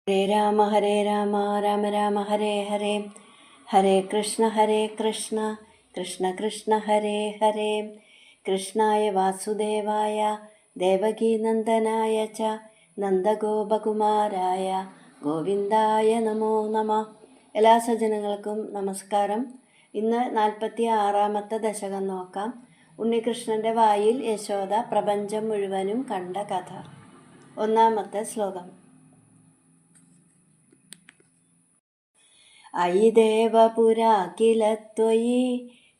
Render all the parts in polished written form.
ഹരേ രാമ രാമ രാമ ഹരേ ഹരേ, ഹരേ കൃഷ്ണ കൃഷ്ണ കൃഷ്ണ ഹരേ ഹരേ. കൃഷ്ണായ വാസുദേവായ ദേവകീനന്ദനായ ച നന്ദഗോപകുമാരായ ഗോവിന്ദായ നമോ നമ. എല്ലാ സജ്ജനങ്ങൾക്കും നമസ്കാരം. ഇന്ന് 46-ാമത്തെ ദശകം നോക്കാം. ഉണ്ണികൃഷ്ണൻ്റെ വായിൽ യശോദ പ്രപഞ്ചം മുഴുവനും കണ്ട കഥ. ഒന്നാമത്തെ ശ്ലോകം. അയി ദേവപുരാ കില ത്വയി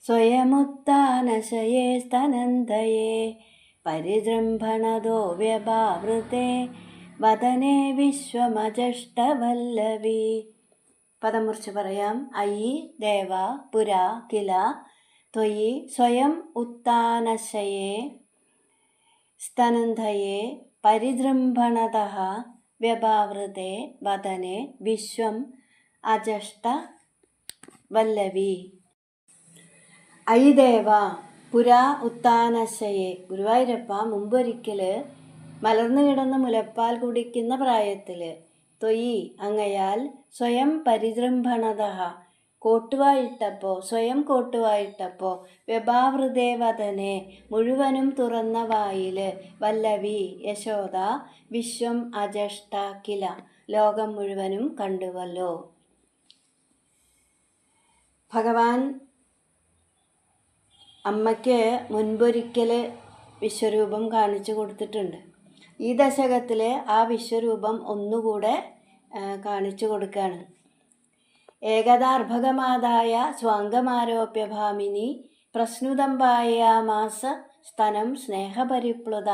സ്വയമുത്ഥാനശയേ സ്തനന്തയേ പരിജൃംഭണദോ വ്യഭാവൃതേ വദനേ വിശ്വമജഷ്ടവല്ലവി. പദം മുറിച്ച് പറയാം. അയി ദേവ പുരാ കില ത്വയി സ്വയം ഉത്ഥാനശയേ സ്തനന്തയേ പരിജൃംഭണതഃ വ്യഭാവൃതേ വദനേ വിശ്വം അജഷ്ട വല്ലവി. അയി ദേവ പുരാ ഉത്ഥാനശയെ. ഗുരുവായൂരപ്പ, മുമ്പൊരിക്കൽ മലർന്നു കിടന്ന് മുലപ്പാൽ കുടിക്കുന്ന പ്രായത്തിൽ ത്വയി അങ്ങയാൽ സ്വയം പരിജൃംഭണതഃ സ്വയം കോട്ടുവായിട്ടപ്പോൾ വ്യഭാവൃതേ വദനെ മുഴുവനും തുറന്ന വായിൽ വല്ലവി യശോദ വിശ്വം അജഷ്ട കില ലോകം മുഴുവനും കണ്ടുവല്ലോ. ഭഗവാൻ അമ്മയ്ക്ക് മുൻപൊരിക്കൽ വിശ്വരൂപം കാണിച്ചു കൊടുത്തിട്ടുണ്ട്. ഈ ദശകത്തിൽ ആ വിശ്വരൂപം ഒന്നുകൂടെ കാണിച്ചു കൊടുക്കുകയാണ്. ഏകദാർഭകമാതായ സ്വാംഗമാരോപ്യ ഭാമിനി പ്രസ്നുതംബായാമാസ സ്തനം സ്നേഹപരിപ്ലുത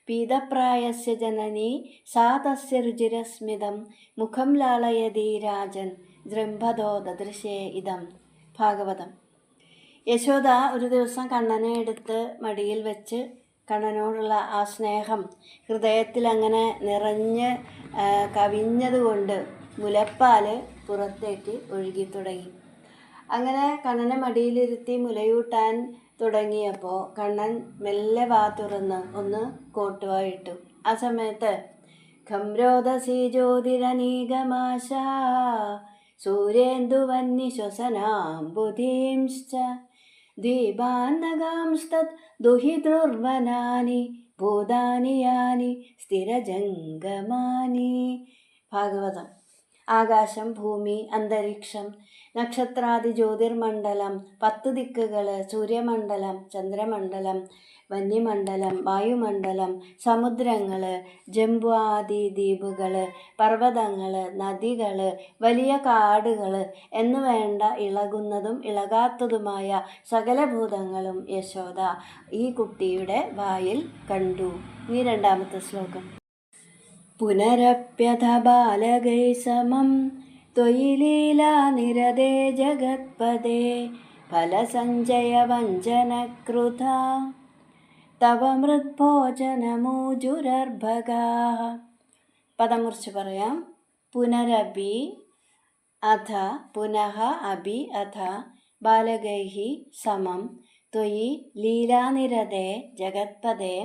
പീതപ്രായസ്യ ജനനി സാ തസ്യ രുചിരസ്മിതം മുഖം ലാളയതി രാജൻ ജൃംഭദോ ദദൃശേ ഇതം. ഭാഗവതം. യശോദ ഒരു ദിവസം കണ്ണനെ എടുത്ത് മടിയിൽ വെച്ച് കണ്ണനോടുള്ള ആ സ്നേഹം ഹൃദയത്തിൽ അങ്ങനെ നിറഞ്ഞ് കവിഞ്ഞതുകൊണ്ട് മുലപ്പാൽ പുറത്തേക്ക് ഒഴുകി തുടങ്ങി. അങ്ങനെ കണ്ണനെ മടിയിലിരുത്തി മുലയൂട്ടാൻ തുടങ്ങിയപ്പോൾ കണ്ണൻ മെല്ലെ വാ തുറന്ന് ഒന്ന് കോട്ടുവായിട്ടു. ആ സമയത്ത് ഖംരോദസി ജ്യോതിരനീകമാശ സൂര്യേന്ദുവന്നിശ്വസനാംബുധീംശ്ച ദീപാന്നഗാംസ്തത് ദുഹിതൃർവനാനി ഭൂതാനി യാനി സ്ഥിരജംഗമാനി. ഭാഗവതം. ആകാശം, ഭൂമി, അന്തരീക്ഷം, നക്ഷത്രാദി ജ്യോതിർമണ്ഡലം, 10 ദിക്കുകൾ, സൂര്യമണ്ഡലം, ചന്ദ്രമണ്ഡലം, വന്യമണ്ഡലം, വായുമണ്ഡലം, സമുദ്രങ്ങൾ, ജംബു ആദി ദ്വീപുകൾ, പർവ്വതങ്ങൾ, നദികൾ, വലിയ കാടുകൾ എന്നുവേണ്ട ഇളകുന്നതും ഇളകാത്തതുമായ സകല ഭൂതങ്ങളും യശോദ ഈ കുട്ടിയുടെ വായിൽ കണ്ടു. ഈ 2-ാമത്തെ ശ്ലോകം. പുനരപ്യഥ ബാലകൈ സമം ത്വയി ലീലാനിരതേ ജഗത്പദേ ഫലസഞ്ജയ വഞ്ചനകൃത തവ മൃദ്ഭോജനമൂജുരർഭഗാഃ. പദം മുറിച്ച് പറയാം. പുനരപി അഥ പുനഃ അപി അഥ ബാലകൈഃ സമം ത്വയി ലീലാനിരതേ ജഗത്പദേ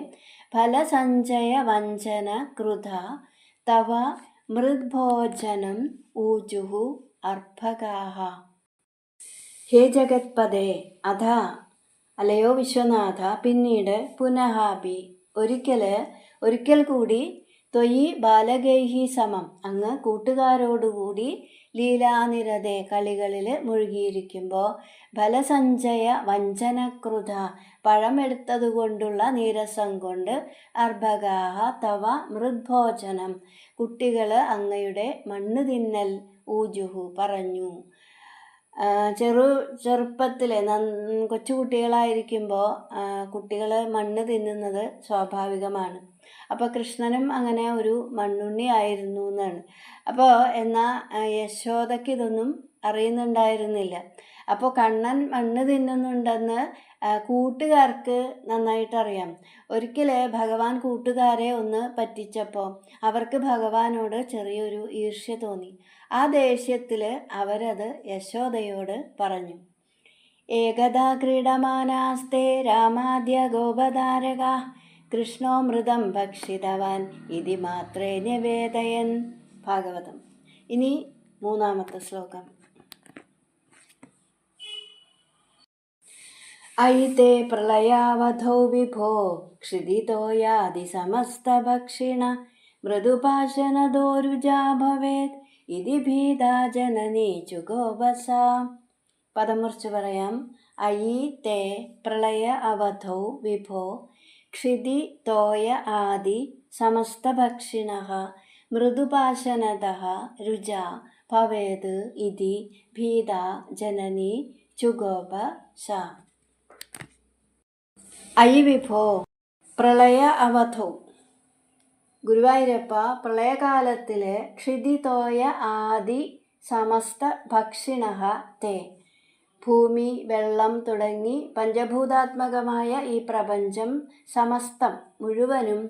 ഫലസഞ്ജയ വഞ്ചന കൃത തവ മൃദ്ഭോജനം ഊജുഃ അർഭകാഃ. ഹേ ജഗത്പദേ, അഥ അലയോ വിശ്വനാഥ, പിന്നീട് പുനഃപി ഒരിക്കൽ കൂടി ത്വയി ബാലകൈഃ സമം അങ്ങ് കൂട്ടുകാരോടുകൂടി ലീലാനിരതേ കളികളിൽ മുഴുകിയിരിക്കുമ്പോൾ ഫലസഞ്ജയ വഞ്ചനകൃത പഴമെടുത്തതുകൊണ്ടുള്ള നീരസം കൊണ്ട് അർഭകാഃ തവ മൃദ്ഭോജനം കുട്ടികൾ അങ്ങയുടെ മണ്ണ് തിന്നൽ ഊജുഹു പറഞ്ഞു. ചെറുപ്പത്തിൽ കൊച്ചുകുട്ടികളായിരിക്കുമ്പോൾ കുട്ടികൾ മണ്ണ് തിന്നുന്നത് സ്വാഭാവികമാണ്. അപ്പോൾ കൃഷ്ണനും അങ്ങനെ ഒരു മണ്ണുണ്ണി ആയിരുന്നു എന്നാണ്. അപ്പോൾ എന്നാൽ യശോദയ്ക്ക് ഇതൊന്നും അറിയുന്നുണ്ടായിരുന്നില്ല. അപ്പോൾ കണ്ണൻ മണ്ണ് തിന്നുന്നുണ്ടെന്ന് കൂട്ടുകാർക്ക് നന്നായിട്ടറിയാം. ഒരിക്കൽ ഭഗവാൻ കൂട്ടുകാരെ ഒന്ന് പറ്റിച്ചപ്പോൾ അവർക്ക് ഭഗവാനോട് ചെറിയൊരു ഈർഷ്യ തോന്നി. ആ ദേഷ്യത്തിൽ അവരത് യശോദയോട് പറഞ്ഞു. ഏകദാ ക്രീഡമാനാസ്തേ രാമാദ്യ ഗോപധാരക കൃഷ്ണോ മൃതം ഭക്ഷിതവാൻ ഇതി മാത്രേ നിവേദയൻ. ഭാഗവതം. ഇനി മൂന്നാമത്തെ ശ്ലോകം. ഐതേ പ്രളയാവധൗ വിഭോ ക്ഷിതിതോയാദി സമസ്തഭക്ഷിണ മൃദുപാശനദോരുജാ ഭവേത് ഇതി ഭീതാ ജനനീ ചുഗോപസ. പദം മുറിച്ച് പറയാം. അയി തേ പ്രളയ അവധൗ വിഭോ ക്ഷിതി തോയ ആദി സമസ്തഭക്ഷിണഃ മൃദുപാശനതഃ രുജാ ഭവേത് ഇതി ഭീതാ ജനനീ ചുഗോപസ. അയി വിഭോ പ്രളയ അവധൗ. ഗുരുവായൂരപ്പ, പ്രളയകാലത്തിലെ ക്ഷിതിതോയ ആദി സമസ്ത ഭക്ഷിണഃ തേ. ഭൂമി, വെള്ളം തുടങ്ങി പഞ്ചഭൂതാത്മകമായ ഈ പ്രപഞ്ചം സമസ്തം മുഴുവനും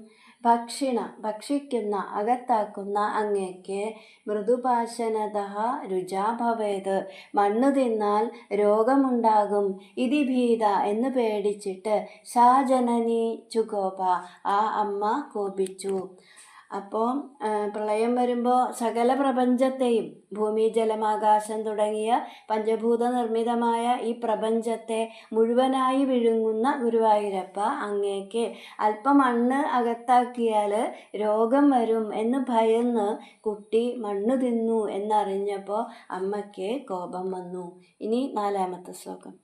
ഭക്ഷിക്കുന്ന അകത്താക്കുന്ന അങ്ങേക്ക് മൃദുപാശനതഃ രുജാ ഭവേത് മണ്ണ് തിന്നാൽ രോഗമുണ്ടാകും ഇതി ഭീത എന്ന് പേടിച്ചിട്ട് സാ ജനനി ചുഗോപ ആ അമ്മ കോപിച്ചു. അപ്പോൾ പ്രളയം വരുമ്പോൾ സകല പ്രപഞ്ചത്തെയും, ഭൂമി, ജലം, ആകാശം തുടങ്ങിയ പഞ്ചഭൂത നിർമ്മിതമായ ഈ പ്രപഞ്ചത്തെ മുഴുവനായി വിഴുങ്ങുന്ന ഗുരുവായൂരപ്പ, അങ്ങേക്ക് അല്പം മണ്ണ് അകത്താക്കിയാൽ രോഗം വരും എന്ന് ഭയന്ന് കുട്ടി മണ്ണ് തിന്നു എന്നറിഞ്ഞപ്പോൾ അമ്മയ്ക്ക് കോപം വന്നു. ഇനി നാലാമത്തെ ശ്ലോകം.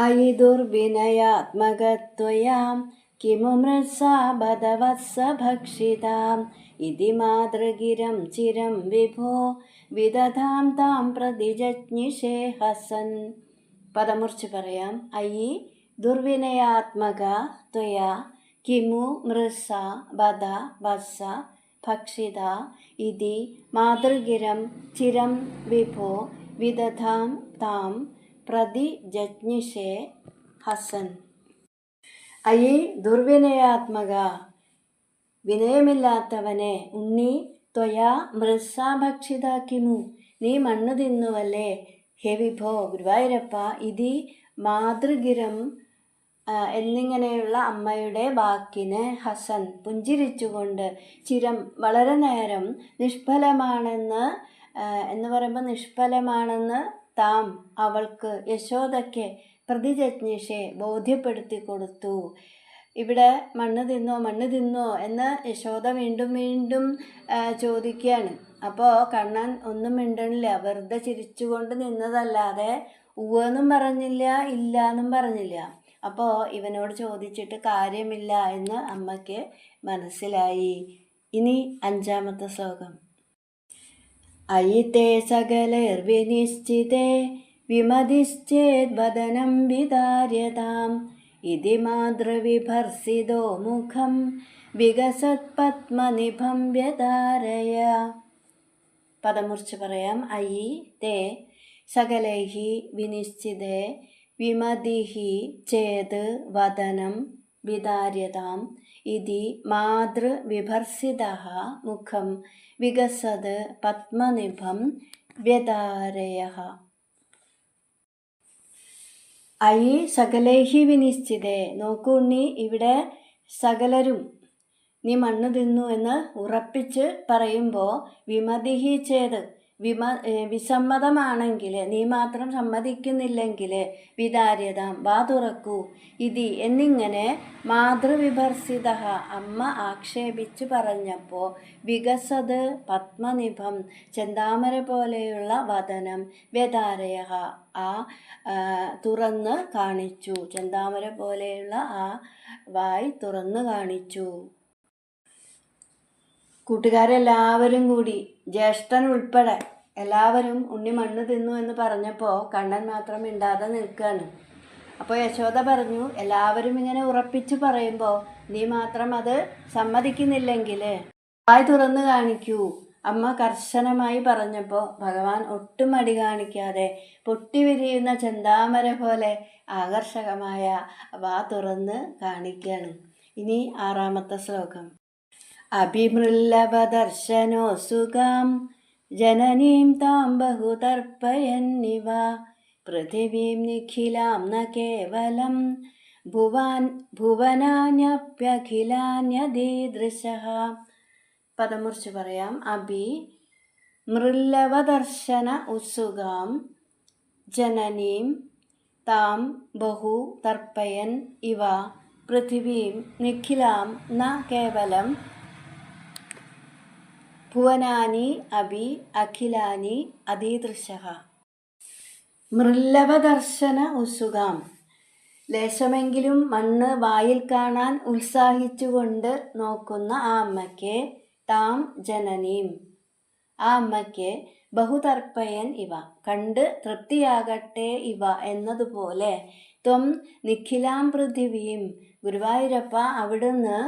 അയി ദുർവിനയാത്മകത്വയാം കിമു മൃത്സാ ബദവത്സ ഭക്ഷിതാം ഇതി മാതൃഗിരം ചിരം വിഭോ വിദധാം താം പ്രതിജജ്ഞിഷേ ഹസൻ. പദമുറിച്ച് പറയാം. അയി ദുർവിനയാത്മക ത്വയാ കിമു മൃത്സ ബദ വത്സ ഭക്ഷിത ഇതി മാതൃഗിരം ചിരം വിഭോ വിദധാം താം പ്രതിജജ്ഞിഷേ ഹസൻ. അയി ദുർവിനയാത്മക, വിനയമില്ലാത്തവനെ, ഉണ്ണി, ത്വയാ മൃത്സാ ഭക്ഷിത കിമു നീ മണ്ണ് തിന്നുവല്ലേ. ഹേ വിഭോ ഗുരുവായൂരപ്പ, ഇതി മാതൃഗിരം എന്നിങ്ങനെയുള്ള അമ്മയുടെ വാക്കിന് ഹസൻ പുഞ്ചിരിച്ചുകൊണ്ട്, ചിരം വളരെ നേരം, നിഷ്ഫലമാണെന്ന് എന്ന് പറയുമ്പോൾ നിഷ്ഫലമാണെന്ന് താം അവൾക്ക് യശോദയ്ക്ക് പ്രതിജജ്ഞിഷെ ബോധ്യപ്പെടുത്തി കൊടുത്തു. ഇവിടെ മണ്ണ് തിന്നോ എന്ന് യശോദ വീണ്ടും വീണ്ടും ചോദിക്കുകയാണ്. അപ്പോൾ കണ്ണൻ ഒന്നും മിണ്ടണില്ല, വെറുതെ ചിരിച്ചുകൊണ്ട് നിന്നതല്ലാതെ ഉവ്വെന്നും പറഞ്ഞില്ല, ഇല്ല എന്നും പറഞ്ഞില്ല. അപ്പോൾ ഇവനോട് ചോദിച്ചിട്ട് കാര്യമില്ല എന്ന് അമ്മയ്ക്ക് മനസ്സിലായി. ഇനി അഞ്ചാമത്തെ ശ്ലോകം. അയി തേ സകലൈർവിനിശ്ചിതേ വിമതിശ്ചേദ്വദനം വിദാര്യതാം ഇതി മാതൃവിഭർസിതോ മുഖം വികസത്പത്മനിഭം വ്യധാരയ. പദമുറിച്ച് പറയാം. അയി തേ സകലൈഹി വിനിശ്ചിതേ വിമതിഹി ചേത് വദനം വിദാര്യതാം ഇതി മാതൃവിഭർസിതഃ മുഖം വികസത് പത്മനിഭം വ്യധാരയഃ. അയി സകലൈഹി വിനിശ്ചിതേ. നോക്കൂ ഉണ്ണി, ഇവിടെ സകലരും നീ മണ്ണ് തിന്നു എന്ന് ഉറപ്പിച്ച് പറയുമ്പോൾ വിമതിഹി ചേത്, വിസമ്മതമാണെങ്കിൽ, നീ മാത്രം സമ്മതിക്കുന്നില്ലെങ്കിൽ, വിദാര്യതാം വാ തുറക്കൂ, ഇതി എന്നിങ്ങനെ മാതൃവിഭർസിത അമ്മ ആക്ഷേപിച്ചു പറഞ്ഞപ്പോൾ വികസത് പത്മനിഭം ചെന്താമര പോലെയുള്ള വദനം വ്യധാരയ ആ തുറന്ന് കാണിച്ചു. ചെന്താമര പോലെയുള്ള ആ വായ് തുറന്ന് കാണിച്ചു. കൂട്ടുകാരെല്ലാവരും കൂടി, ജ്യേഷ്ഠൻ ഉൾപ്പെടെ എല്ലാവരും ഉണ്ണി മണ്ണ് തിന്നു എന്ന് പറഞ്ഞപ്പോൾ കണ്ണൻ മാത്രം മിണ്ടാതെ നിൽക്കുകയാണ്. അപ്പോൾ യശോദ പറഞ്ഞു, എല്ലാവരും ഇങ്ങനെ ഉറപ്പിച്ച് പറയുമ്പോൾ നീ മാത്രം അത് സമ്മതിക്കുന്നില്ലെങ്കിൽ വായ് തുറന്ന് കാണിക്കൂ. അമ്മ കർശനമായി പറഞ്ഞപ്പോൾ ഭഗവാൻ ഒട്ടും മടി കാണിക്കാതെ പൊട്ടിവിരിയുന്ന ചെന്താമര പോലെ ആകർഷകമായ വാ തുറന്ന് കാണിക്കുകയാണ്. ഇനി ആറാമത്തെ ശ്ലോകം. അഭിമൃല്ലവദർശനോ സുഖാം ജനനീം താം ബഹുതർപ്പയന്നിവ പൃഥിവീം നിഖിലാം ന കേവലം ഭുവനാന്യപ്യഖിലാന്യദീദൃശഃ. പദമുറിച്ച് പറയാം. അഭി മൃല്ലവദർശന ഉത്സുകാം ജനനീം താം ബഹു തർപ്പയൻ ഇവ പൃഥിവീം നിഖിലാം ന കേവലം ഭുവനാനി അഭി അഖിലാനി അധീദൃശഃ. മൃല്ലവദർശന ഉത്സുകാം, ലേശമെങ്കിലും മണ്ണ് വായിൽ കാണാൻ ഉത്സാഹിച്ചുകൊണ്ട് നോക്കുന്ന ആ അമ്മയ്ക്ക്, താം ജനനീം, ആ അമ്മയ്ക്ക് ബഹുതർപ്പയൻ ഇവ, കണ്ട് തൃപ്തിയാകട്ടെ ഇവ എന്നതുപോലെ, ത്വം നിഖിലാം പൃഥിവീം, ഗുരുവായൂരപ്പ അവിടുന്ന്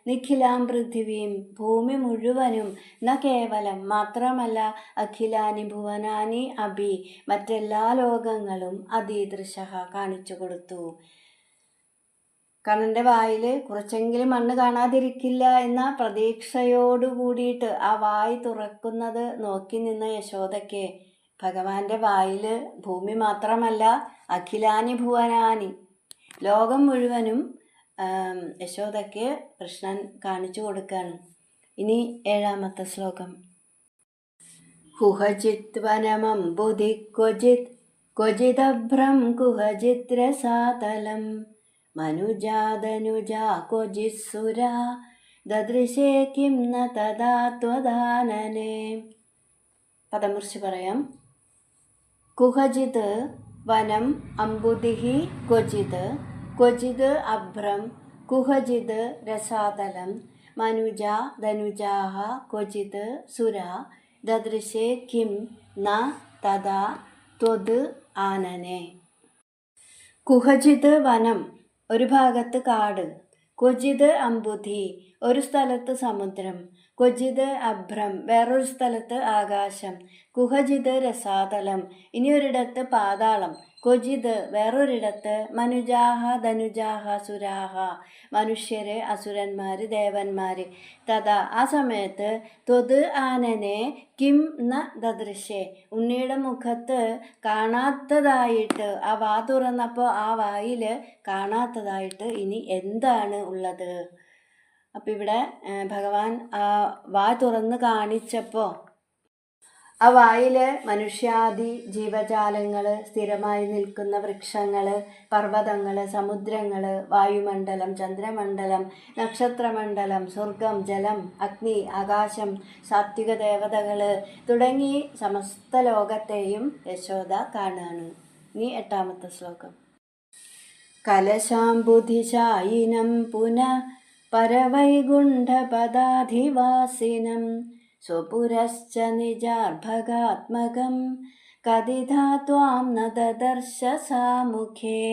നിഖിലാം പൃഥിവീം, ഭൂമി മുഴുവനും, ന കേവലം മാത്രമല്ല, അഖിലാനി ഭുവനാനി അഭി, മറ്റെല്ലാ ലോകങ്ങളും, അധീദൃശഃ കാണിച്ചു കൊടുത്തു. കണ്ണൻ്റെ വായിൽ കുറച്ചെങ്കിലും മണ്ണ് കാണാതിരിക്കില്ല എന്ന പ്രതീക്ഷയോടു കൂടിയിട്ട് ആ വായി തുറക്കുന്നത് നോക്കി നിന്ന യശോദയ്ക്ക് ഭഗവാന്റെ വായിൽ ഭൂമി മാത്രമല്ല, അഖിലാനി ഭുവനാനി, ലോകം മുഴുവനും യശോദയ്ക്ക് കൃഷ്ണൻ കാണിച്ചു കൊടുക്കുകയാണ്. ഇനി 7ാമത്തെ ശ്ലോകം. കുഹചിത് വനമംബുധി ക്വചിദഭ്രം കുഹചിത് രസാതലം മനുജാതനുജാ ക്വചിത്സുര ദദൃശേ കിം ന തദാ ത്വദാനനേ. പദമുറിച്ച് പറയാം. കുഹചിത് വനം അംബുധിഃ ക്വചിത് അഭ്രം കുഹചിത് രസാതലം മനുജാ ധനുജാഃ ക്വചിത് സുരാ ദദൃശേ കിം ന തദാ ത്വദ് ആനനേ. കുഹചിത് വനം, ഒരു ഭാഗത്ത് കാട്, ക്വചിത് അംബുധി, ഒരു സ്ഥലത്ത് സമുദ്രം, ക്വചിത് അഭ്രം, വേറൊരു സ്ഥലത്ത് ആകാശം, കുഹചിത് രസാതലം, ഇനിയൊരിടത്ത് പാതാളം, ക്വചിത്, വേറൊരിടത്ത് മനുജാഹ ധനുജാഹ സുരാഹ, മനുഷ്യര്, അസുരന്മാര്, ദേവന്മാര്, തഥാ, ആ സമയത്ത്, ത്വത് ആനനെ കിം ന ദദൃശേ, ഉണ്ണിയുടെ മുഖത്ത് കാണാത്തതായിട്ട്, ആ വാ തുറന്നപ്പോൾ ആ വായിൽ കാണാത്തതായിട്ട് ഇനി എന്താണ് ഉള്ളത്? അപ്പം ഇവിടെ ഭഗവാൻ ആ വാ തുറന്ന് കാണിച്ചപ്പോൾ ആ വായിൽ മനുഷ്യാദി ജീവജാലങ്ങൾ, സ്ഥിരമായി നിൽക്കുന്ന വൃക്ഷങ്ങൾ, പർവ്വതങ്ങൾ, സമുദ്രങ്ങൾ, വായുമണ്ഡലം, ചന്ദ്രമണ്ഡലം, നക്ഷത്രമണ്ഡലം, സ്വർഗം, ജലം, അഗ്നി, ആകാശം, സാത്വിക ദേവതകൾ തുടങ്ങി സമസ്ത ലോകത്തെയും യശോദ കാണാണ്. ഇനി 8ാമത്തെ ശ്ലോകം. കലശാംബുധിശായിനം പുനഃ പരവൈകുണ്ഠപദാധിവാസിനം സ്വപുരശ്ച നിജാർഭകാത്മകം കദിധാ ത്വാം ന ദദർശ സാമുഖേ.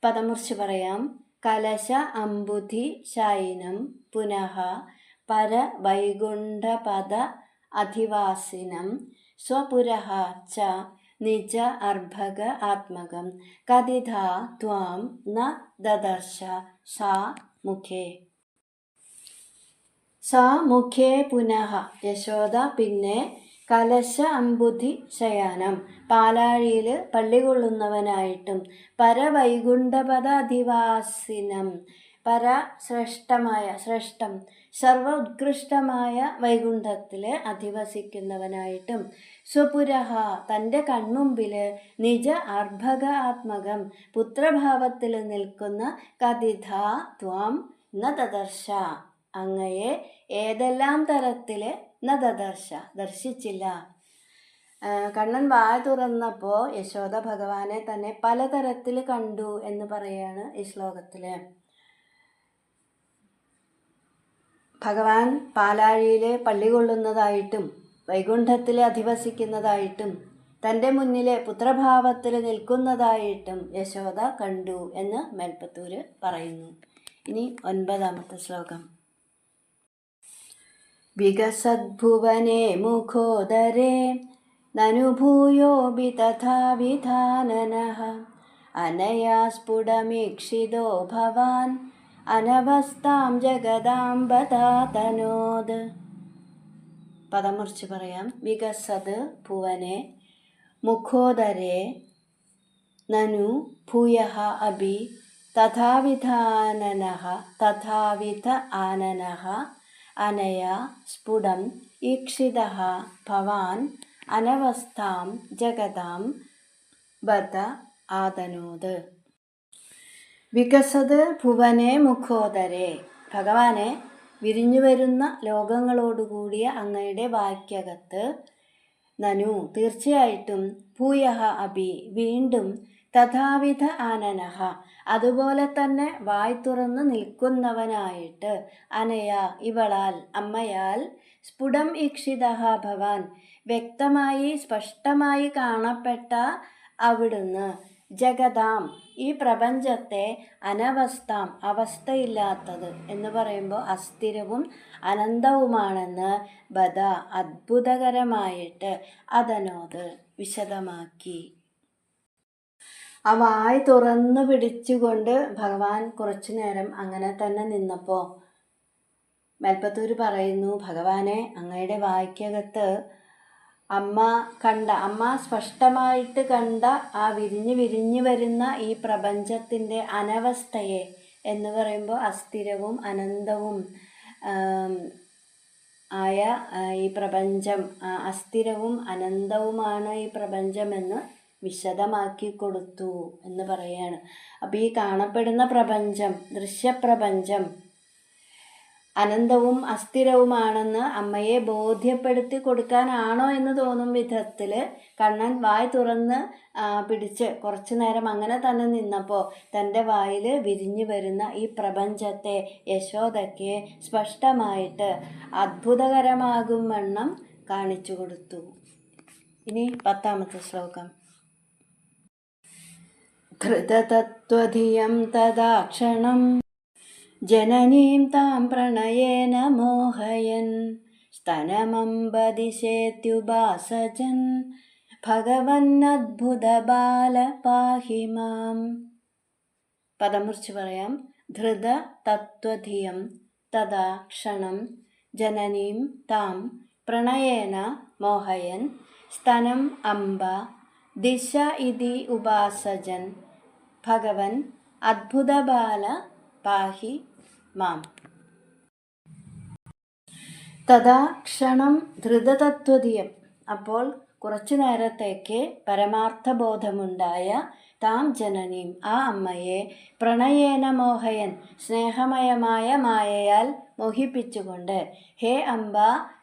പദമുറിച്ച് പറയാം. കലശ അംബുധി ശായിനം പുനഃ പരവൈകുണ്ഠപദ അധിവാസിനം സ്വപുരഃ ച നിജ അർഭക ആത്മകം കദിധാ ത്വാം ന ദദർശ സാ മുഖേ. സാ മുഖേ പുനഃ, യശോദ പിന്നെ കലശ അംബുധി ശയാനം, പാലാഴിയിൽ പള്ളികൊള്ളുന്നവനായിട്ടും പരവൈകുണ്ഠപദ അധിവാസിനം, ശ്രേഷ്ഠം സർവ ഉത്കൃഷ്ടമായ വൈകുണ്ഠത്തിൽ അധിവസിക്കുന്നവനായിട്ടും സ്വപുരഃ, തൻ്റെ കൺമുമ്പിൽ നിജ അർഭക ആത്മകം, പുത്രഭാവത്തിൽ നിൽക്കുന്ന കദിധ ത്വാം ന ദദർശ, അങ്ങയെ ഏതെല്ലാം തരത്തിൽ ന ദദർശ, ദർശിച്ചില്ല. കണ്ണൻ വായ തുറന്നപ്പോൾ യശോദ ഭഗവാനെ തന്നെ പലതരത്തിൽ കണ്ടു എന്ന് പറയാണ് ഈ ശ്ലോകത്തിൽ. ഭഗവാൻ പാലാഴിയിൽ പള്ളി കൊള്ളുന്നതായിട്ടും വൈകുണ്ഠത്തിൽ അധിവസിക്കുന്നതായിട്ടും തൻ്റെ മുന്നിൽ പുത്രഭാവത്തിൽ നിൽക്കുന്നതായിട്ടും യശോദ കണ്ടു എന്ന് മേൽപ്പത്തൂര് പറയുന്നു. ഇനി 9ാമത്തെ ശ്ലോകം. വികസദ്ഭുവനേ മുഖോദരേ നനുഭൂയോപി തഥാ വിധാനനഃ അനയാ സ്ഫുടമീക്ഷിതോ ഭവാൻ അനവസ്ഥാം ജഗദാംബതാതനോദ്. പദമുറിച്ച് പറയാം. വികസത് ഭുവനെ മുഖോദരേ നനു ഭൂയഃ അഭി തഥാവിധ ആനനഃ അനയാ സ്ഫുടം ഈക്ഷിതഃ ഭവാൻ അനവസ്ഥാം ജഗതാം ബത ആതനോത്. വികസത് ഭുവനെ മുഖോദരേ. ഭഗവാനെ, വിരിഞ്ഞു വരുന്ന ലോകങ്ങളോടുകൂടിയ അങ്ങയുടെ വാക്യകത്ത് നനു തീർച്ചയായിട്ടും ഭൂയഃ അഭി വീണ്ടും തഥാവിധ ആനനഃ അതുപോലെ തന്നെ വായ് തുറന്ന് നിൽക്കുന്നവനായിട്ട് അനയ ഇവളാൽ അമ്മയാൽ സ്ഫുടം ഈക്ഷിതഃ ഭവാൻ വ്യക്തമായി സ്പഷ്ടമായി കാണപ്പെട്ട അവിടുന്ന് ജഗതാം ഈ പ്രപഞ്ചത്തെ അനവസ്ഥാം അവസ്ഥയില്ലാത്തത് എന്ന് പറയുമ്പോൾ അസ്ഥിരവും അനന്തവുമാണെന്ന് ബദ അത്ഭുതകരമായിട്ട് അതനോത് വിശദമാക്കി. ആ വായ് തുറന്നു പിടിച്ചുകൊണ്ട് ഭഗവാൻ കുറച്ചു നേരം അങ്ങനെ തന്നെ നിന്നപ്പോൾ മേൽപ്പത്തൂർ പറയുന്നു, ഭഗവാനെ, അങ്ങയുടെ വായ്ക്കകത്ത് അമ്മ സ്പഷ്ടമായിട്ട് കണ്ട ആ വിരിഞ്ഞു വരുന്ന ഈ പ്രപഞ്ചത്തിൻ്റെ അനവസ്ഥയെ എന്ന് പറയുമ്പോൾ അസ്ഥിരവും അനന്തവും ആയ ഈ പ്രപഞ്ചം, അസ്ഥിരവും അനന്തവുമാണ് ഈ പ്രപഞ്ചമെന്ന് വിശദമാക്കി കൊടുത്തു എന്ന് പറയാണ്. അപ്പോൾ ഈ കാണപ്പെടുന്ന പ്രപഞ്ചം, ദൃശ്യപ്രപഞ്ചം അനന്തവും അസ്ഥിരവുമാണെന്ന് അമ്മയെ ബോധ്യപ്പെടുത്തി കൊടുക്കാനാണോ എന്ന് തോന്നും വിധത്തിൽ കണ്ണൻ വായ് തുറന്ന് പിടിച്ച് കുറച്ചു നേരം അങ്ങനെ തന്നെ നിന്നപ്പോൾ തൻ്റെ വായിൽ വിരിഞ്ഞു വരുന്ന ഈ പ്രപഞ്ചത്തെ യശോദയ്ക്ക് സ്പഷ്ടമായിട്ട് അത്ഭുതകരമാകും വണ്ണം കാണിച്ചു കൊടുത്തു. ഇനി 10ാമത്തെ ശ്ലോകം. ധൃതതത്വധിയം തദാക്ഷണം ജനനീം താം പ്രണയേന മോഹയൻ സ്തനമംബദിശേത്യുപാസജൻ ഭഗവന്നദ്ഭുതബാല പാഹി മാം. പദം മുറിച്ച് പറയാം. ധൃത തത്വധിയം തദാ ക്ഷണം ജനനീം താം പ്രണയേന മോഹയൻ സ്തനം അംബ ദിശ ഇതി ഉപാസജൻ ഭഗവൻ അദ്ഭുതബാല പാഹി മാം. തഥാ ക്ഷണം ധൃതതത്വധിയം അപ്പോൾ കുറച്ചു നേരത്തേക്ക് പരമാർത്ഥബോധമുണ്ടായ താം ജനനീം ആ അമ്മയെ പ്രണയേന മോഹയൻ സ്നേഹമയമായ മായയാൽ മോഹിപ്പിച്ചുകൊണ്ട് ഹേ അംബ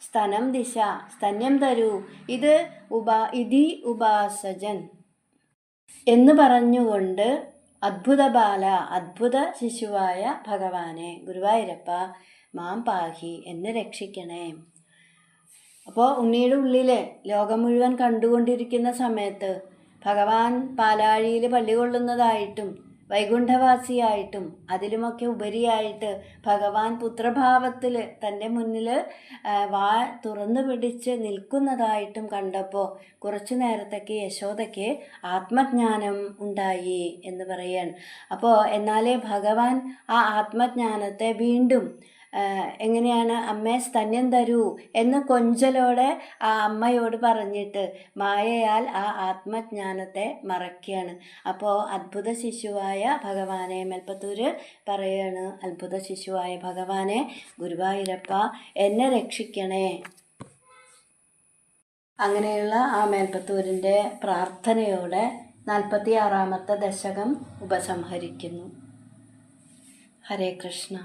സ്തനം ദിശ സ്തന്യം തരൂ ഇതി ഉപാസജൻ എന്ന് പറഞ്ഞുകൊണ്ട് അദ്ഭുതബാല അദ്ഭുത ശിശുവായ ഭഗവാനെ ഗുരുവായൂരപ്പ മാം പാഹി എന്നെ രക്ഷിക്കണേ. അപ്പോൾ ഉണ്ണിയുടെ ഉള്ളിൽ ലോകം മുഴുവൻ കണ്ടുകൊണ്ടിരിക്കുന്ന സമയത്ത് ഭഗവാൻ പാലാഴിയിൽ പള്ളി കൊള്ളുന്നതായിട്ടും വൈകുണ്ഠവാസിയായിട്ടും അതിലുമൊക്കെ ഉപരിയായിട്ട് ഭഗവാൻ പുത്രഭാവത്തിൽ തൻ്റെ മുന്നിൽ വാ തുറന്നു പിടിച്ച് നിൽക്കുന്നതായിട്ടും കണ്ടപ്പോൾ കുറച്ചു നേരത്തേക്ക് യശോദയ്ക്ക് ആത്മജ്ഞാനം ഉണ്ടായി എന്ന് പറയാണ്. അപ്പോൾ എന്നാലേ ഭഗവാൻ ആ ആത്മജ്ഞാനത്തെ വീണ്ടും എങ്ങനെയാണ് അമ്മേ സ്തന്യം തരൂ എന്ന് കൊഞ്ചലോടെ ആ അമ്മയോട് പറഞ്ഞിട്ട് മായയാൽ ആ ആത്മജ്ഞാനത്തെ മറയ്ക്കുകയാണ്. അപ്പോൾ അത്ഭുത ശിശുവായ ഭഗവാനെ മേൽപ്പത്തൂര് പറയാണ്, അത്ഭുത ശിശുവായ ഭഗവാനെ ഗുരുവായൂരപ്പ എന്നെ രക്ഷിക്കണേ. അങ്ങനെയുള്ള ആ മേൽപ്പത്തൂരിൻ്റെ പ്രാർത്ഥനയോടെ 46ാമത്തെ ദശകം ഉപസംഹരിക്കുന്നു. ഹരേ കൃഷ്ണ.